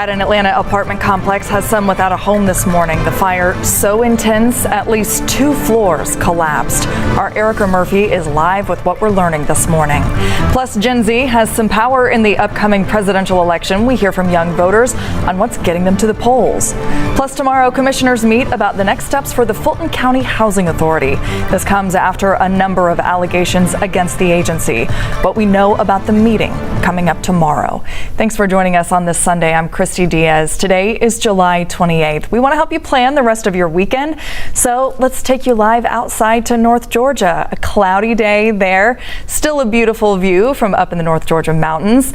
at an Atlanta apartment complex has some without a home this morning. The fire so intense, at least 2 floors collapsed. Our Erica Murphy is live with what we're learning this morning. Plus, Gen Z has some power in the upcoming presidential election. We hear from young voters on what's getting them to the polls. Plus, tomorrow, commissioners meet about the next steps for the Fulton County Housing Authority. This comes after a number of allegations against the agency. What we know about the meeting coming up tomorrow. Thanks for joining us on this Sunday. I'm Christy Diaz. Today is July 28th. We want to help you plan the rest of your weekend. So let's take you live outside to North Georgia. A cloudy day there. Still a beautiful view from up in the North Georgia mountains.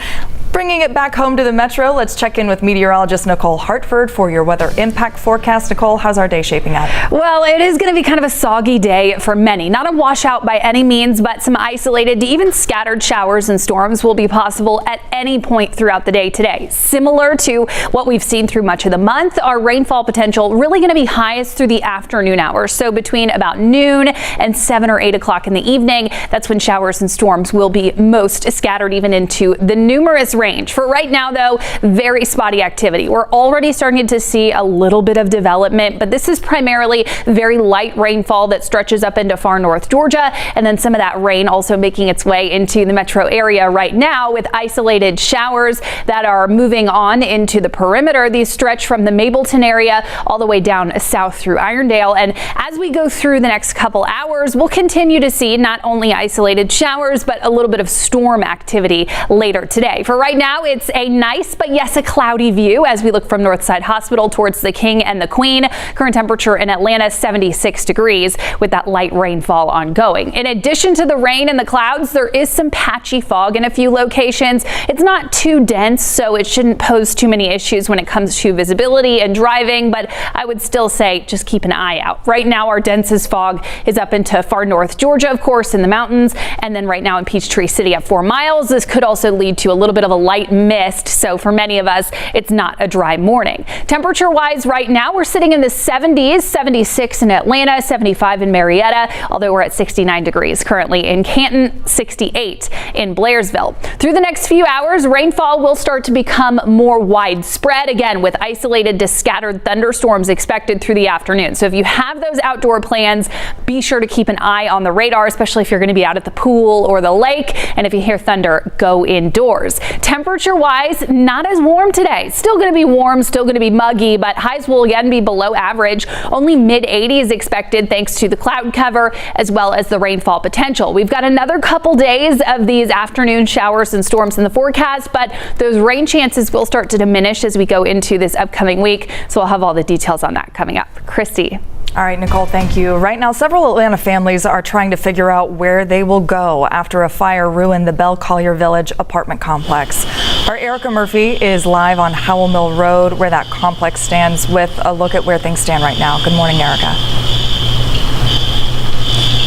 Bringing it back home to the metro, let's check in with meteorologist Nicole Hartford for your weather impact forecast. Nicole, how's our day shaping up? Well, it is going to be kind of a soggy day for many. Not a washout by any means, but some isolated to even scattered showers and storms will be possible at any point throughout the day today. Similar to what we've seen through much of the month, our rainfall potential really going to be highest through the afternoon hours. So between about noon and 7 or 8 o'clock in the evening, that's when showers and storms will be most scattered even into the numerous range. For right now, though, very spotty activity. We're already starting to see a little bit of development, but this is primarily very light rainfall that stretches up into far North Georgia, and then some of that rain also making its way into the metro area right now with isolated showers that are moving on into the perimeter. These stretch from the Mableton area all the way down south through Irondale, and as we go through the next couple hours, we'll continue to see not only isolated showers, but a little bit of storm activity later today. For right now, it's a nice, but yes, a cloudy view as we look from Northside Hospital towards the King and the Queen. Current temperature in Atlanta, 76 degrees with that light rainfall ongoing. In addition to the rain and the clouds, there is some patchy fog in a few locations. It's not too dense, so it shouldn't pose too many issues when it comes to visibility and driving, but I would still say just keep an eye out. Right now, our densest fog is up into far North Georgia, of course, in the mountains, and then right now in Peachtree City at 4 miles. This could also lead to a little bit of a light mist, so for many of us, it's not a dry morning. Temperature-wise, right now, we're sitting in the 70s, 76 in Atlanta, 75 in Marietta, although we're at 69 degrees currently in Canton, 68 in Blairsville. Through the next few hours, rainfall will start to become more widespread, again, with isolated to scattered thunderstorms expected through the afternoon. So if you have those outdoor plans, be sure to keep an eye on the radar, especially if you're going to be out at the pool or the lake, and if you hear thunder, go indoors. Temperature-wise, not as warm today. Still going to be warm, still going to be muggy, but highs will again be below average. Only mid-80s expected thanks to the cloud cover as well as the rainfall potential. We've got another couple days of these afternoon showers and storms in the forecast, but those rain chances will start to diminish as we go into this upcoming week. So I'll have all the details on that coming up. Christy. All right, Nicole, thank you. Right now, several Atlanta families are trying to figure out where they will go after a fire ruined the Bell Collier Village apartment complex. Our Erica Murphy is live on Howell Mill Road, where that complex stands, with a look at where things stand right now. Good morning, Erica.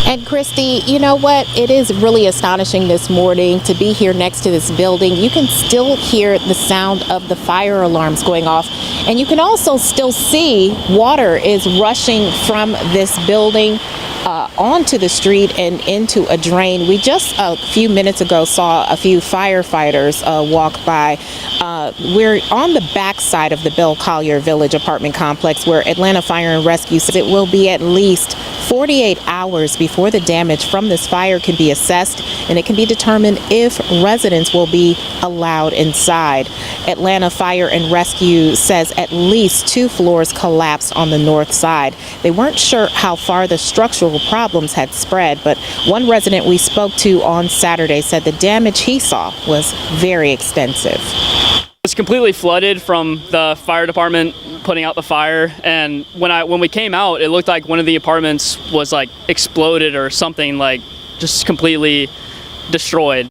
And Christy, you know what? It is really astonishing this morning to be here next to this building. You can still hear the sound of the fire alarms going off, and you can also still see water is rushing from this building onto the street and into a drain. We just a few minutes ago saw a few firefighters walk by. We're on the back side of the Bell Collier Village apartment complex, where Atlanta Fire and Rescue says it will be at least 48 hours before the damage from this fire can be assessed, and it can be determined if residents will be allowed inside. Atlanta Fire and Rescue says at least 2 floors collapsed on the north side. They weren't sure how far the structural problems had spread, but one resident we spoke to on Saturday said the damage he saw was very extensive. It's completely flooded from the fire department putting out the fire, and when we came out, it looked like one of the apartments was like exploded or something, like just completely destroyed.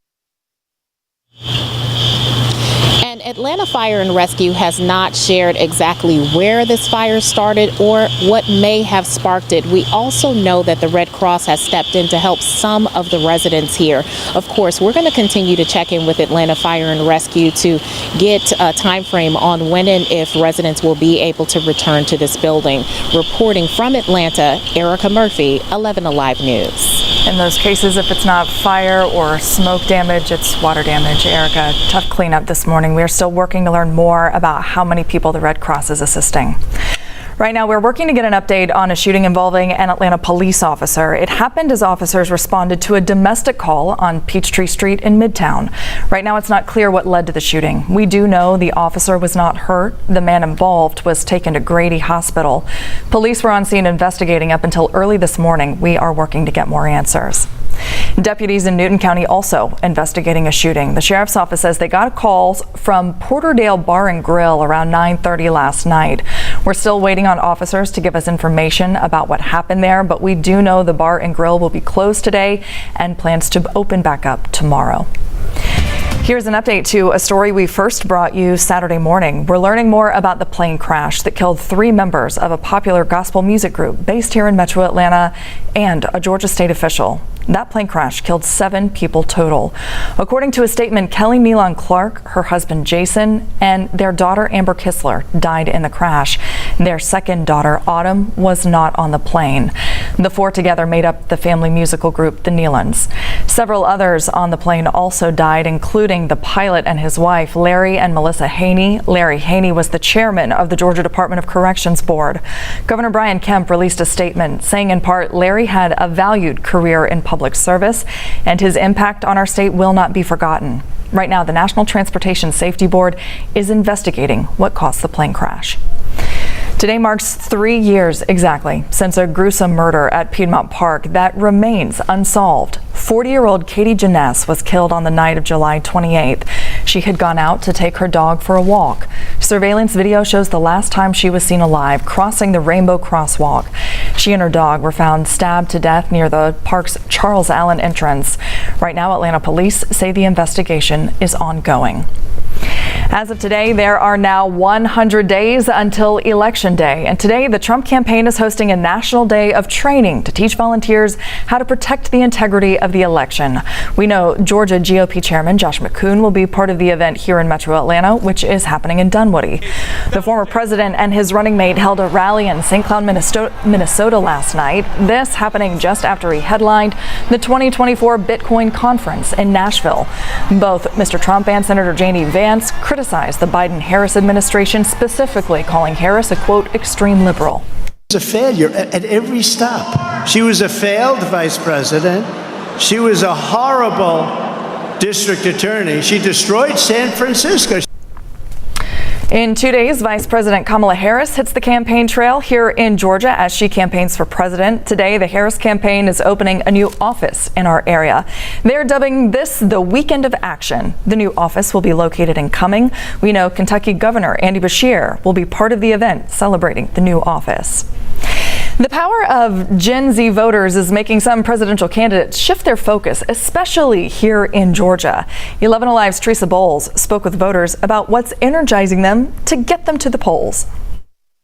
And Atlanta Fire and Rescue has not shared exactly where this fire started or what may have sparked it. We also know that the Red Cross has stepped in to help some of the residents here. Of course, we're going to continue to check in with Atlanta Fire and Rescue to get a time frame on when and if residents will be able to return to this building. Reporting from Atlanta, Erica Murphy, 11Alive News. In those cases, if it's not fire or smoke damage, it's water damage. Erica, tough cleanup this morning. We are still working to learn more about how many people the Red Cross is assisting. Right now, we're working to get an update on a shooting involving an Atlanta police officer. It happened as officers responded to a domestic call on Peachtree Street in Midtown. Right now, it's not clear what led to the shooting. We do know the officer was not hurt. The man involved was taken to Grady Hospital. Police were on scene investigating up until early this morning. We are working to get more answers. Deputies in Newton County also investigating a shooting. The sheriff's office says they got calls from Porterdale Bar and Grill around 9:30 last night. We're still waiting on officers to give us information about what happened there, but we do know the bar and grill will be closed today and plans to open back up tomorrow. Here's an update to a story we first brought you Saturday morning. We're learning more about the plane crash that killed 3 members of a popular gospel music group based here in Metro Atlanta and a Georgia state official. That plane crash killed 7 people total. According to a statement, Kelly Nealon Clark, her husband Jason, and their daughter Amber Kistler died in the crash. Their second daughter, Autumn, was not on the plane. The 4 together made up the family musical group, the Nealons. Several others on the plane also died, including the pilot and his wife, Larry and Melissa Haney. Larry Haney was the chairman of the Georgia Department of Corrections Board. Governor Brian Kemp released a statement saying in part, Larry had a valued career in public service and his impact on our state will not be forgotten. Right now, the National Transportation Safety Board is investigating what caused the plane crash. Today marks 3 years exactly since a gruesome murder at Piedmont Park that remains unsolved. 40-year-old Katie Janess was killed on the night of July 28th. She had gone out to take her dog for a walk. Surveillance video shows the last time she was seen alive crossing the Rainbow Crosswalk. She and her dog were found stabbed to death near the park's Charles Allen entrance. Right now, Atlanta police say the investigation is ongoing. As of today, there are now 100 days until Election Day. And today, the Trump campaign is hosting a national day of training to teach volunteers how to protect the integrity of the election. We know Georgia GOP Chairman Josh McCoon will be part of the event here in Metro Atlanta, which is happening in Dunwoody. The former president and his running mate held a rally in St. Cloud, Minnesota last night. This happening just after he headlined the 2024 Bitcoin conference in Nashville. Both Mr. Trump and Senator J.D. Vance criticized the Biden-Harris administration, specifically calling Harris a, quote, extreme liberal. She was a failure at every stop. She was a failed vice president. She was a horrible district attorney. She destroyed San Francisco. In 2 days, Vice President Kamala Harris hits the campaign trail here in Georgia as she campaigns for president. Today, the Harris campaign is opening a new office in our area. They're dubbing this the Weekend of Action. The new office will be located in Cumming. We know Kentucky Governor Andy Beshear will be part of the event celebrating the new office. The power of Gen Z voters is making some presidential candidates shift their focus, especially here in Georgia. 11Alive's Teresa Bowles spoke with voters about what's energizing them to get them to the polls.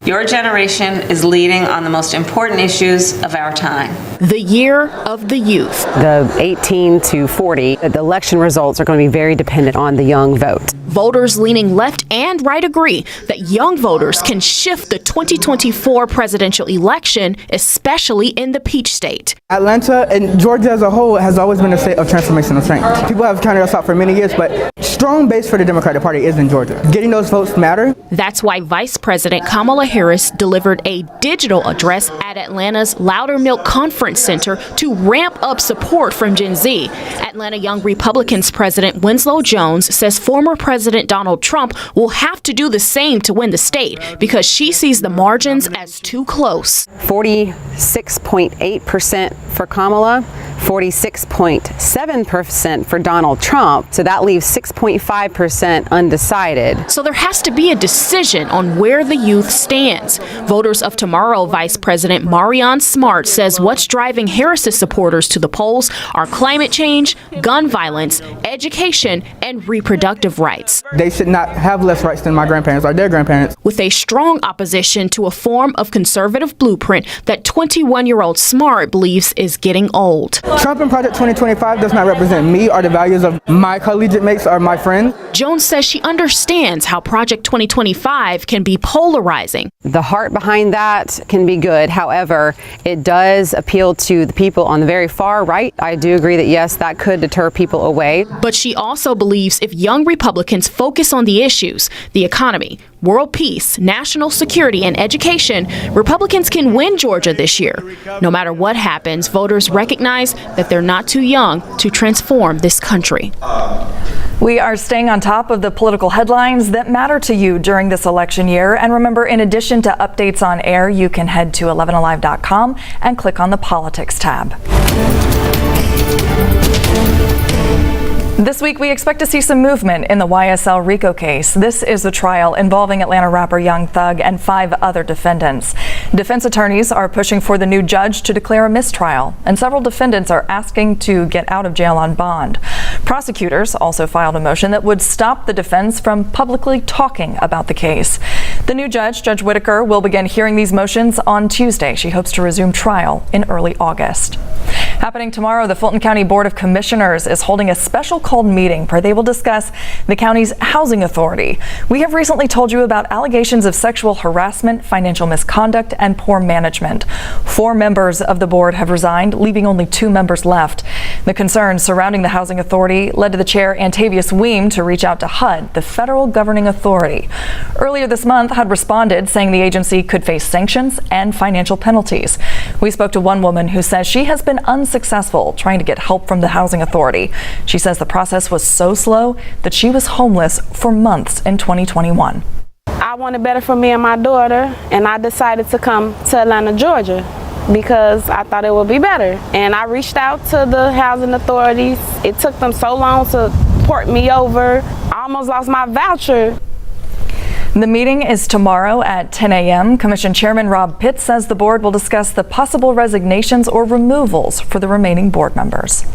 Your generation is leading on the most important issues of our time. The year of the youth. The 18 to 40, the election results are going to be very dependent on the young vote. Voters leaning left and right agree that young voters can shift the 2024 presidential election, especially in the Peach State. Atlanta and Georgia as a whole has always been a state of transformational strength. People have counted us out for many years, but strong base for the Democratic Party is in Georgia. Getting those votes matter. That's why Vice President Kamala Harris delivered a digital address at Atlanta's Loudermilk Conference Center to ramp up support from Gen Z. Atlanta Young Republicans President Winslow Jones says former President Donald Trump will have to do the same to win the state because she sees the margins as too close. 46.8% for Kamala, 46.7% for Donald Trump. So that leaves 6.5% undecided. So there has to be a decision on where the youth stands. Voters of Tomorrow Vice President Marion Smart says what's driving Harris's supporters to the polls are climate change, gun violence, education, and reproductive rights. rights. They should not have less rights than my grandparents or their grandparents. With a strong opposition to a form of conservative blueprint that 21-year-old Smart believes is getting old. Trump and Project 2025 does not represent me or the values of my collegiate mates or my friends. Jones says she understands how Project 2025 can be polarizing. The heart behind that can be good. However, it does appeal to the people on the very far right. I do agree that, yes, that could deter people away. But she also believes if young Republicans focus on the issues, the economy, world peace, national security, and education, Republicans can win Georgia this year. No matter what happens, voters recognize that they're not too young to transform this country. We are staying on top of the political headlines that matter to you during this election year. And remember, in addition to updates on air, you can head to 11alive.com and click on the Politics tab. This week, we expect to see some movement in the YSL RICO case. This is the trial involving Atlanta rapper Young Thug and 5 other defendants. Defense attorneys are pushing for the new judge to declare a mistrial, and several defendants are asking to get out of jail on bond. Prosecutors also filed a motion that would stop the defense from publicly talking about the case. The new judge, Judge Whitaker, will begin hearing these motions on Tuesday. She hopes to resume trial in early August. Happening tomorrow, the Fulton County Board of Commissioners is holding a special called meeting where they will discuss the county's housing authority. We have recently told you about allegations of sexual harassment, financial misconduct, and poor management. 4 members of the board have resigned, leaving only 2 members left. The concerns surrounding the housing authority led to the chair, Antavius Weem, to reach out to HUD, the federal governing authority. Earlier this month, HUD responded, saying the agency could face sanctions and financial penalties. We spoke to one woman who says she has been unsuccessful trying to get help from the housing authority. She says the process was so slow that she was homeless for months in 2021. I wanted better for me and my daughter, and I decided to come to Atlanta, Georgia, because I thought it would be better. And I reached out to the housing authorities. It took them so long to port me over. I almost lost my voucher. The meeting is tomorrow at 10 a.m. Commission Chairman Rob Pitt says the board will discuss the possible resignations or removals for the remaining board members.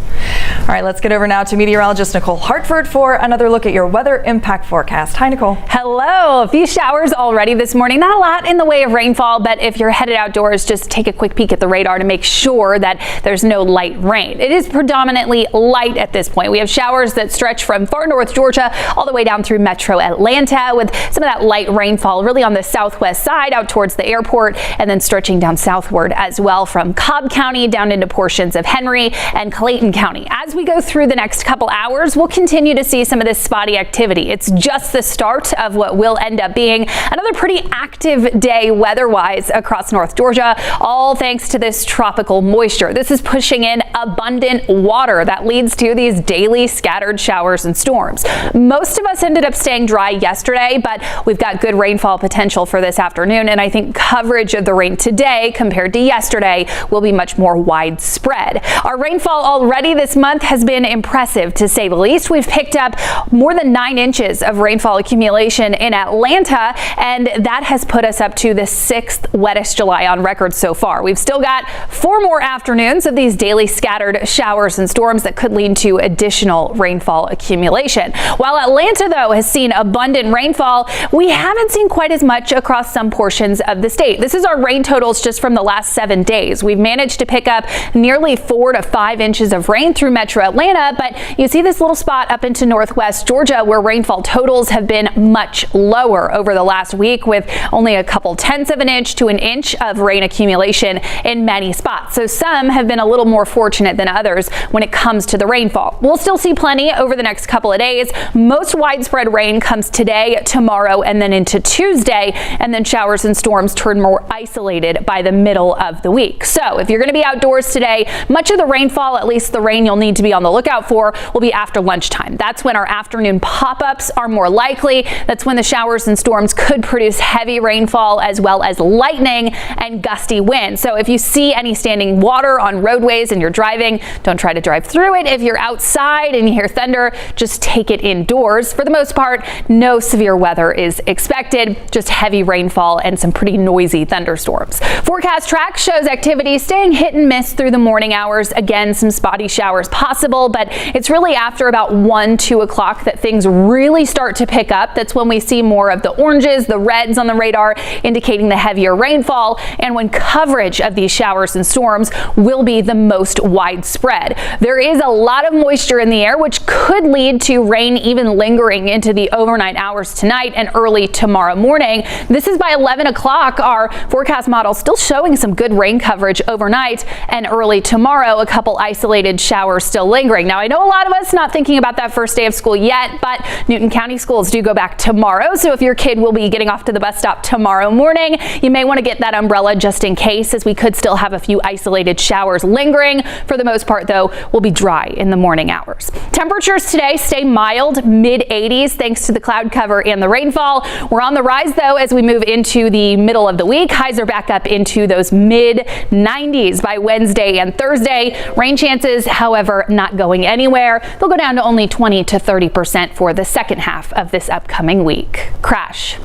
All right, let's get over now to meteorologist Nicole Hartford for another look at your weather impact forecast. Hi, Nicole. Hello. A few showers already this morning. Not a lot in the way of rainfall, but if you're headed outdoors, just take a quick peek at the radar to make sure that there's no light rain. It is predominantly light at this point. We have showers that stretch from far north Georgia all the way down through metro Atlanta, with some of that light rainfall really on the southwest side out towards the airport, and then stretching down southward as well from Cobb County down into portions of Henry and Clayton County. As we go through the next couple hours, we'll continue to see some of this spotty activity. It's just the start of what will end up being another pretty active day weather-wise across North Georgia, all thanks to this tropical moisture. This is pushing in abundant water that leads to these daily scattered showers and storms. Most of us ended up staying dry yesterday, but we've got good rainfall potential for this afternoon, and I think coverage of the rain today compared to yesterday will be much more widespread. Our rainfall already this month has been impressive, to say the least. We've picked up more than 9 inches of rainfall accumulation in Atlanta, and that has put us up to the 6th wettest July on record so far. We've still got 4 more afternoons of these daily scattered showers and storms that could lead to additional rainfall accumulation. While Atlanta, though, has seen abundant rainfall, we haven't seen quite as much across some portions of the state. This is our rain totals just from the last 7 days. We've managed to pick up nearly 4 to 5 inches of rain through metro Atlanta, but you see this little spot up into northwest Georgia where rainfall totals have been much lower over the last week, with only a couple tenths of an inch to an inch of rain accumulation in many spots. So some have been a little more fortunate than others when it comes to the rainfall. We'll still see plenty over the next couple of days. Most widespread rain comes today, tomorrow, and then into Tuesday, and then showers and storms turn more isolated by the middle of the week. So if you're going to be outdoors today, much of the rainfall, at least the rain you'll need to be on the lookout for, will be after lunchtime. That's when our afternoon pop-ups are more likely. That's when the showers and storms could produce heavy rainfall as well as lightning and gusty winds. So if you see any standing water on roadways and you're driving, don't try to drive through it. If you're outside and you hear thunder, just take it indoors. For the most part, no severe weather is is expected, just heavy rainfall and some pretty noisy thunderstorms. Forecast track shows activity staying hit and miss through the morning hours. Again, some spotty showers possible, but it's really after about 1-2 o'clock that things really start to pick up. That's when we see more of the oranges, the reds on the radar, indicating the heavier rainfall, and when coverage of these showers and storms will be the most widespread. There is a lot of moisture in the air, which could lead to rain even lingering into the overnight hours tonight and early tomorrow morning. This is by 11 o'clock. Our forecast model still showing some good rain coverage overnight and early tomorrow. A couple isolated showers still lingering. Now, I know a lot of us not thinking about that first day of school yet, but Newton County schools do go back tomorrow. So if your kid will be getting off to the bus stop tomorrow morning, you may want to get that umbrella just in case, as we could still have a few isolated showers lingering. For the most part, though, will be dry in the morning hours. Temperatures today stay mild, mid-80s, thanks to the cloud cover and the rainfall. We're on the rise, though, as we move into the middle of the week. Highs are back up into those mid-90s by Wednesday and Thursday. Rain chances, however, not going anywhere. They'll go down to only 20 to 30% for the second half of this upcoming week. Crash.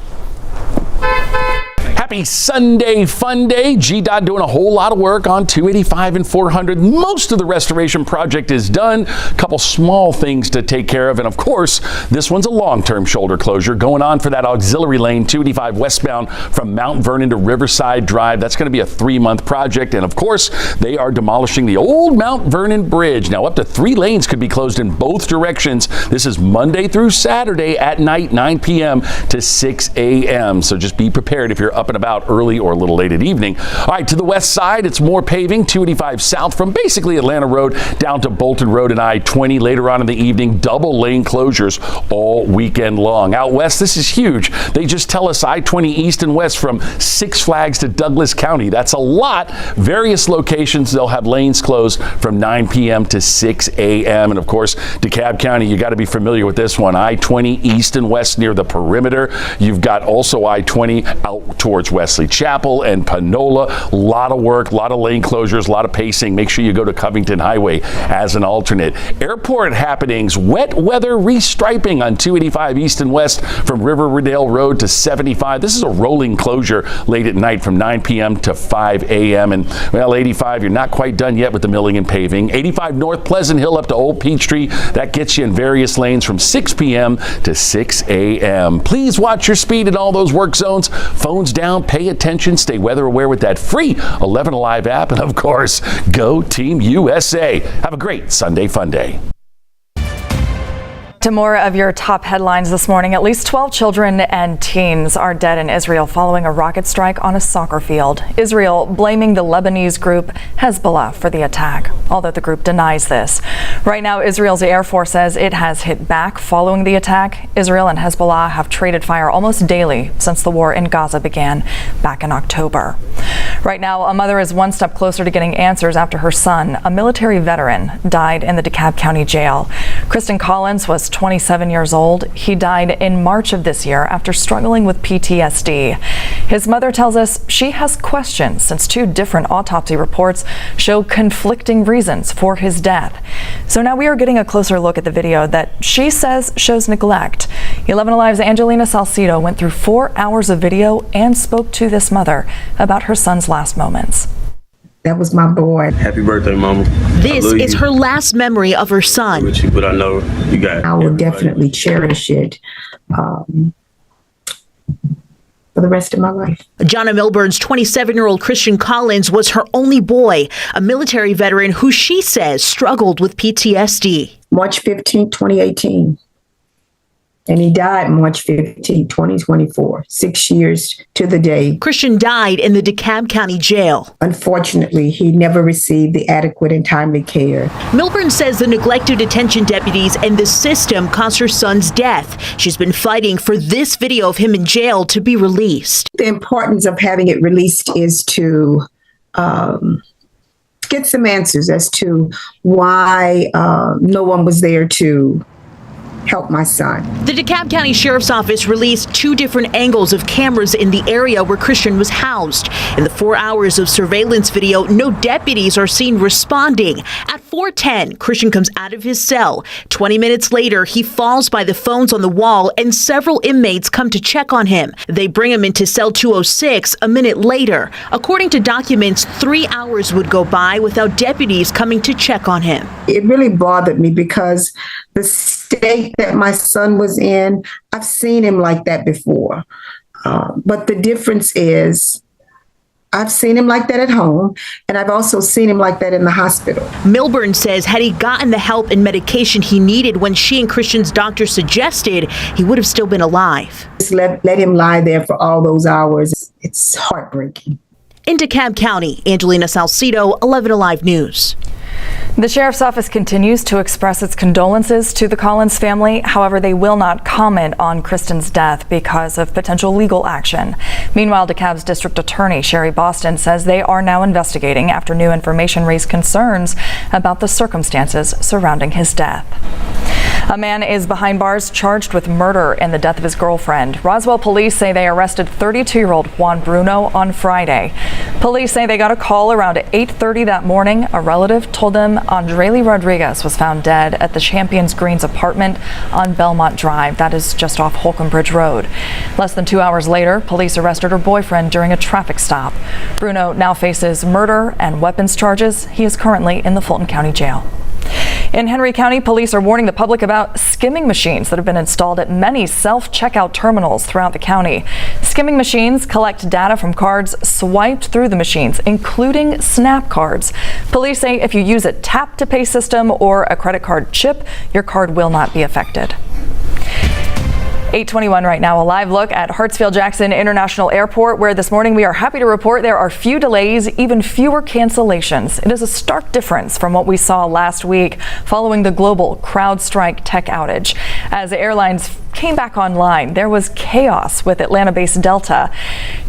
Happy Sunday fun day. GDOT doing a whole lot of work on 285 and 400. Most of the restoration project is done. A couple small things to take care of. And of course, this one's a long-term shoulder closure going on for that auxiliary lane 285 westbound from Mount Vernon to Riverside Drive. That's going to be a 3-month project. And of course, they are demolishing the old Mount Vernon Bridge. Now, up to 3 lanes could be closed in both directions. This is Monday through Saturday at night, 9 p.m. to 6 a.m. So just be prepared if you're up and about early or a little late at evening. All right, to the west side, it's more paving, 285 south from basically Atlanta Road down to Bolton Road and I-20. Later on in the evening, double lane closures all weekend long. Out west, this is huge. They just tell us I-20 east and west from Six Flags to Douglas County. That's a lot. Various locations, they'll have lanes closed from 9 p.m. to 6 a.m. And of course, DeKalb County, you got to be familiar with this one. I-20 east and west near the perimeter. You've got also I-20 out towards Wesley Chapel and Panola. A lot of work, a lot of lane closures, a lot of pacing. Make sure you go to Covington Highway as an alternate. Airport happenings, wet weather restriping on 285 east and west from Riverdale Road to 75. This is a rolling closure late at night from 9 p.m. to 5 a.m. And well, 85, you're not quite done yet with the milling and paving. 85 North Pleasant Hill up to Old Peachtree. That gets you in various lanes from 6 p.m. to 6 a.m. Please watch your speed in all those work zones. Phones down, pay attention, stay weather aware with that free 11Alive app, and of course, go Team USA. Have a great Sunday fun day. To more of your top headlines this morning, at least 12 children and teens are dead in Israel following a rocket strike on a soccer field. Israel blaming the Lebanese group Hezbollah for the attack, although the group denies this. Right now, Israel's Air Force says it has hit back following the attack. Israel and Hezbollah have traded fire almost daily since the war in Gaza began back in October. Right now, a mother is one step closer to getting answers after her son, a military veteran, died in the DeKalb County jail. Kristen Collins was 27 years old. He died in March of this year after struggling with PTSD. His mother tells us she has questions since 2 different autopsy reports show conflicting reasons for his death. So now we are getting a closer look at the video that she says shows neglect. 11Alive's Angelina Salcido went through 4 hours of video and spoke to this mother about her son's last moments. That was my boy. Happy birthday, Mama. This is her last memory of her son. But I know you got. I will definitely cherish it for the rest of my life. Jonna Milburn's 27-year-old Christian Collins was her only boy, a military veteran who she says struggled with PTSD. March 15, 2018. And he died March 15, 2024, 6 years to the day. Christian died in the DeKalb County jail. Unfortunately, he never received the adequate and timely care. Milburn says the neglected detention deputies and the system caused her son's death. She's been fighting for this video of him in jail to be released. The importance of having it released is to get some answers as to why no one was there to help my son. The DeKalb County Sheriff's Office released 2 different angles of cameras in the area where Christian was housed. In the 4 hours of surveillance video, no deputies are seen responding. At 4:10, Christian comes out of his cell. 20 minutes later, he falls by the phones on the wall and several inmates come to check on him. They bring him into cell 206 a minute later. According to documents, 3 hours would go by without deputies coming to check on him. It really bothered me because the state that my son was in, I've seen him like that before. But the difference is I've seen him like that at home, and I've also seen him like that in the hospital. Milburn says had he gotten the help and medication he needed when she and Christian's doctor suggested, he would have still been alive. Just let him lie there for all those hours. It's heartbreaking. In DeKalb County, Angelina Salcido, 11Alive News. The Sheriff's Office continues to express its condolences to the Collins family. However, they will not comment on Kristen's death because of potential legal action. Meanwhile, DeKalb's District Attorney Sherry Boston says they are now investigating after new information raised concerns about the circumstances surrounding his death. A man is behind bars charged with murder in the death of his girlfriend. Roswell police say they arrested 32-year-old Juan Bruno on Friday. Police say they got a call around 8:30 that morning. A relative told them Andrely Rodriguez was found dead at the Champions Greens apartment on Belmont Drive. That is just off Holcomb Bridge Road. Less than 2 hours later, police arrested her boyfriend during a traffic stop. Bruno now faces murder and weapons charges. He is currently in the Fulton County Jail. In Henry County, police are warning the public about skimming machines that have been installed at many self-checkout terminals throughout the county. Skimming machines collect data from cards swiped through the machines, including SNAP cards. Police say if you use a tap-to-pay system or a credit card chip, your card will not be affected. 8:21 right now, a live look at Hartsfield-Jackson International Airport, where this morning we are happy to report there are few delays, even fewer cancellations. It is a stark difference from what we saw last week following the global CrowdStrike tech outage. As the airlines came back online, there was chaos with Atlanta-based Delta.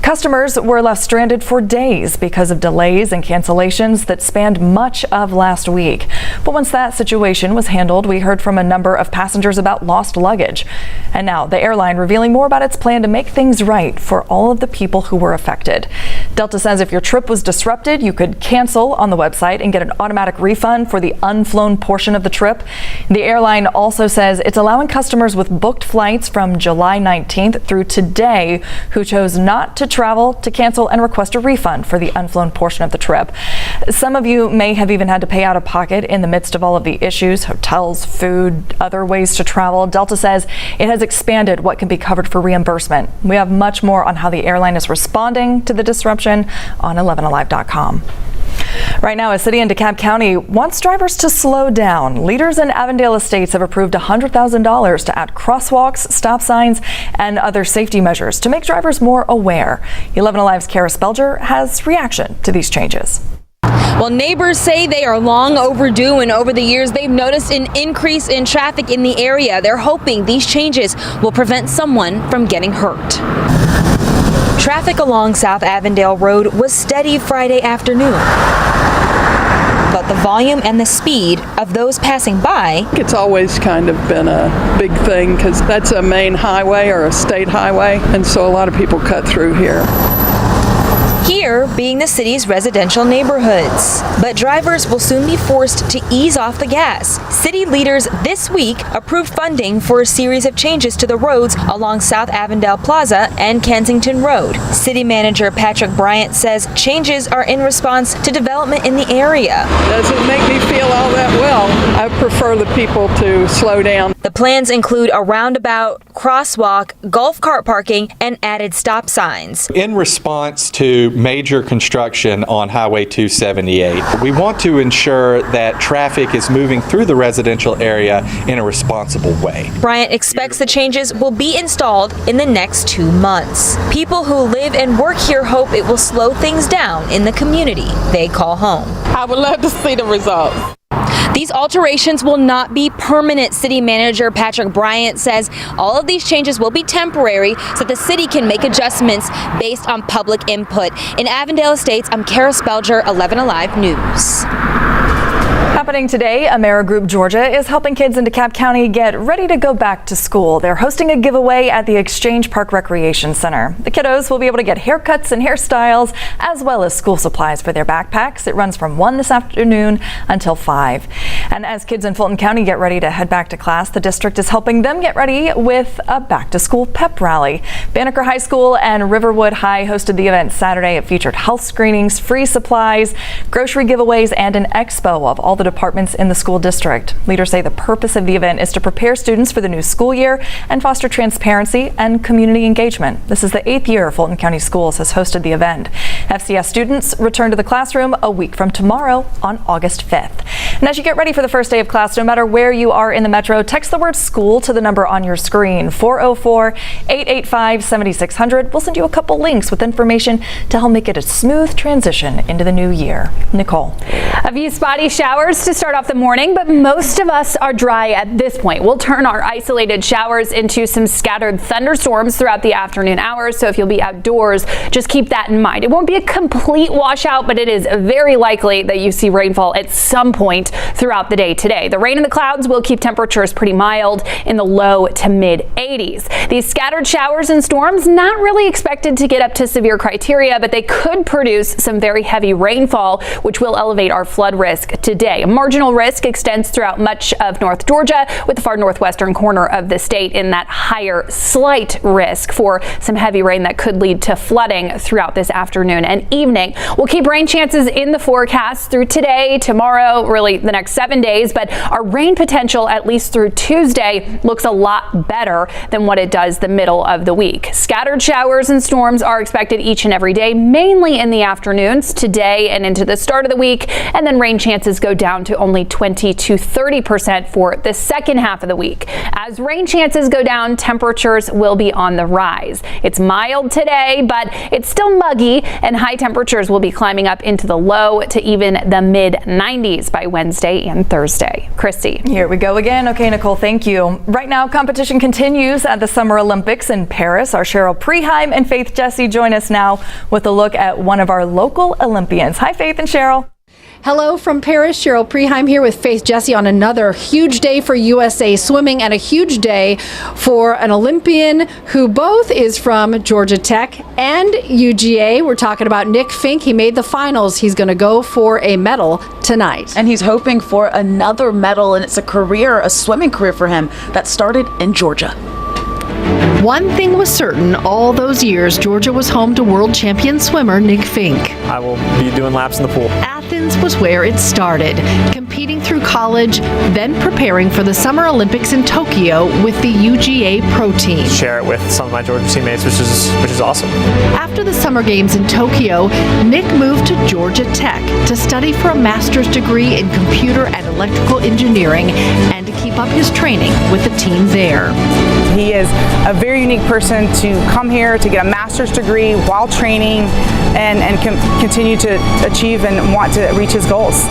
Customers were left stranded for days because of delays and cancellations that spanned much of last week. But once that situation was handled, we heard from a number of passengers about lost luggage. And now the airline revealing more about its plan to make things right for all of the people who were affected. Delta says if your trip was disrupted, you could cancel on the website and get an automatic refund for the unflown portion of the trip. The airline also says it's allowing customers with booked flights from July 19th through today who chose not to travel to cancel and request a refund for the unflown portion of the trip. Some of you may have even had to pay out of pocket in the midst of all of the issues, hotels, food, other ways to travel. Delta says it has expanded what can be covered for reimbursement. We have much more on how the airline is responding to the disruption on 11alive.com. Right now, a city in DeKalb County wants drivers to slow down. Leaders in Avondale Estates have approved $100,000 to add crosswalks, stop signs, and other safety measures to make drivers more aware. 11Alive's Kara Spelger has reaction to these changes. Well, neighbors say they are long overdue, and over the years they've noticed an increase in traffic in the area. They're hoping these changes will prevent someone from getting hurt. Traffic along South Avondale Road was steady Friday afternoon, but the volume and the speed of those passing by. It's always kind of been a big thing because that's a main highway or a state highway, and so a lot of people cut through here. Here being the city's residential neighborhoods. But drivers will soon be forced to ease off the gas. City leaders this week approved funding for a series of changes to the roads along South Avondale Plaza and Kensington Road. City Manager Patrick Bryant says changes are in response to development in the area. Doesn't make me feel all that well. I prefer the people to slow down. The plans include a roundabout, crosswalk, golf cart parking, and added stop signs. In response to major construction on Highway 278, we want to ensure that traffic is moving through the residential area in a responsible way. Bryant expects the changes will be installed in the next 2 months. People who live and work here hope it will slow things down in the community they call home. I would love to see the results. These alterations will not be permanent. City Manager Patrick Bryant says all of these changes will be temporary so the city can make adjustments based on public input. In Avondale Estates, I'm Kara Spelger, 11Alive News. Happening today, Amerigroup Georgia is helping kids in DeKalb County get ready to go back to school. They're hosting a giveaway at the Exchange Park Recreation Center. The kiddos will be able to get haircuts and hairstyles as well as school supplies for their backpacks. It runs from 1 this afternoon until 5. And as kids in Fulton County get ready to head back to class, the district is helping them get ready with a back-to-school pep rally. Banneker High School and Riverwood High hosted the event Saturday. It featured health screenings, free supplies, grocery giveaways, and an expo of all the departments in the school district. Leaders say the purpose of the event is to prepare students for the new school year and foster transparency and community engagement. This is the 8th year Fulton County Schools has hosted the event. FCS students return to the classroom a week from tomorrow on August 5th. And as you get ready for the first day of class, no matter where you are in the metro, text the word school to the number on your screen, 404-885-7600. We'll send you a couple links with information to help make it a smooth transition into the new year. Nicole. A few spotty showers to start off the morning, but most of us are dry at this point. We'll turn our isolated showers into some scattered thunderstorms throughout the afternoon hours, so if you'll be outdoors, just keep that in mind. It won't be a complete washout, but it is very likely that you see rainfall at some point throughout the day today. The rain and the clouds will keep temperatures pretty mild in the low to mid 80s. These scattered showers and storms not really expected to get up to severe criteria, but they could produce some very heavy rainfall, which will elevate our flood risk today. A marginal risk extends throughout much of North Georgia, with the far northwestern corner of the state in that higher slight risk for some heavy rain that could lead to flooding throughout this afternoon and evening. We'll keep rain chances in the forecast through today, tomorrow, really the next 7 days, but our rain potential, at least through Tuesday, looks a lot better than what it does the middle of the week. Scattered showers and storms are expected each and every day, mainly in the afternoons today and into the start of the week, and then rain chances go down to only 20 to 30% for the second half of the week. As rain chances go down, temperatures will be on the rise. It's mild today, but it's still muggy, and high temperatures will be climbing up into the low to even the mid 90s by Wednesday and Thursday. Christy. Here we go again. Okay, Nicole, thank you. Right now, competition continues at the Summer Olympics in Paris. Our Cheryl Preheim and Faith Jesse join us now with a look at one of our local Olympians. Hi, Faith and Cheryl. Hello from Paris. Cheryl Preheim here with Faith Jesse on another huge day for USA Swimming and a huge day for an Olympian who both is from Georgia Tech and UGA. We're talking about Nick Fink. He made the finals. He's going to go for a medal tonight. And he's hoping for another medal, and it's a swimming career for him that started in Georgia. One thing was certain, all those years, Georgia was home to world champion swimmer Nick Fink. I will be doing laps in the pool. Athens was where it started, competing through college, then preparing for the Summer Olympics in Tokyo with the UGA pro team. Share it with some of my Georgia teammates, which is awesome. After the Summer Games in Tokyo, Nick moved to Georgia Tech to study for a master's degree in computer and electrical engineering and to keep up his training with the team there. He is a very unique person to come here to get a master's degree while training and continue to achieve and want to reach his goals.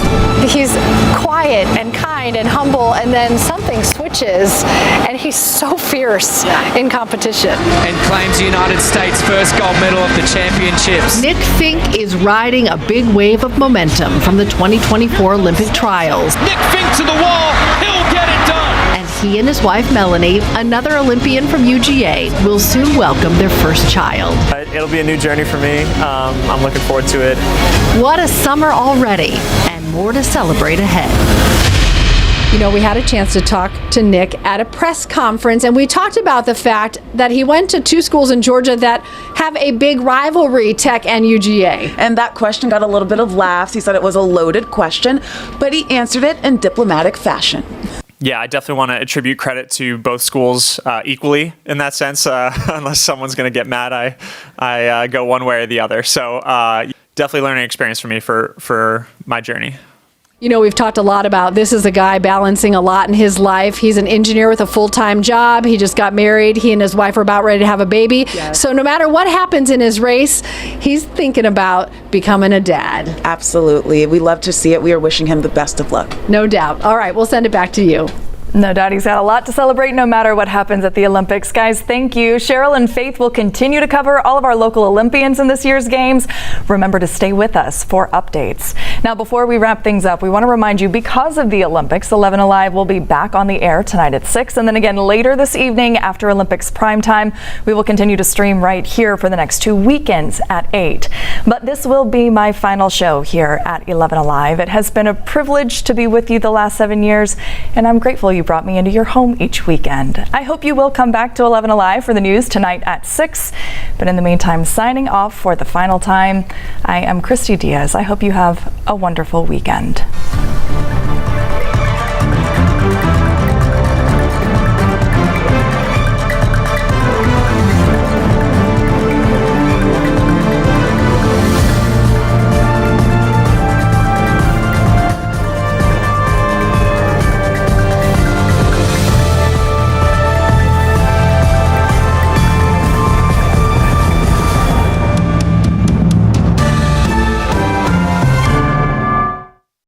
He's quiet and kind and humble, and then something switches and he's so fierce in competition. And claims the United States' first gold medal of the championships. Nick Fink is riding a big wave of momentum from the 2024 Olympic trials. Nick Fink to the wall, he'll get it done. And he and his wife Melanie, another Olympian from UGA, will soon welcome their first child. It'll be a new journey for me. I'm looking forward to it. What a summer already, and more to celebrate ahead. You know, we had a chance to talk to Nick at a press conference, and we talked about the fact that he went to two schools in Georgia that have a big rivalry, Tech and UGA. And that question got a little bit of laughs. He said it was a loaded question, but he answered it in diplomatic fashion. Yeah, I definitely want to attribute credit to both schools equally in that sense. Unless someone's going to get mad, I go one way or the other. So definitely learning experience for me for my journey. You know, we've talked a lot about this is a guy balancing a lot in his life. He's an engineer with a full-time job. He just got married. He and his wife are about ready to have a baby. Yes. So no matter what happens in his race, he's thinking about becoming a dad. Absolutely. We love to see it. We are wishing him the best of luck. No doubt. All right, we'll send it back to you. No doubt he's got a lot to celebrate no matter what happens at the Olympics. Guys, thank you. Cheryl and Faith will continue to cover all of our local Olympians in this year's games. Remember to stay with us for updates. Now, before we wrap things up, we want to remind you, because of the Olympics, 11Alive will be back on the air tonight at 6, and then again later this evening after Olympics prime time. We will continue to stream right here for the next 2 weekends at 8. But this will be my final show here at 11Alive. It has been a privilege to be with you the last 7 years, and I'm grateful you brought me into your home each weekend. I hope you will come back to 11Alive for the news tonight at 6. But in the meantime, signing off for the final time, I am Christy Diaz. I hope you have a wonderful weekend.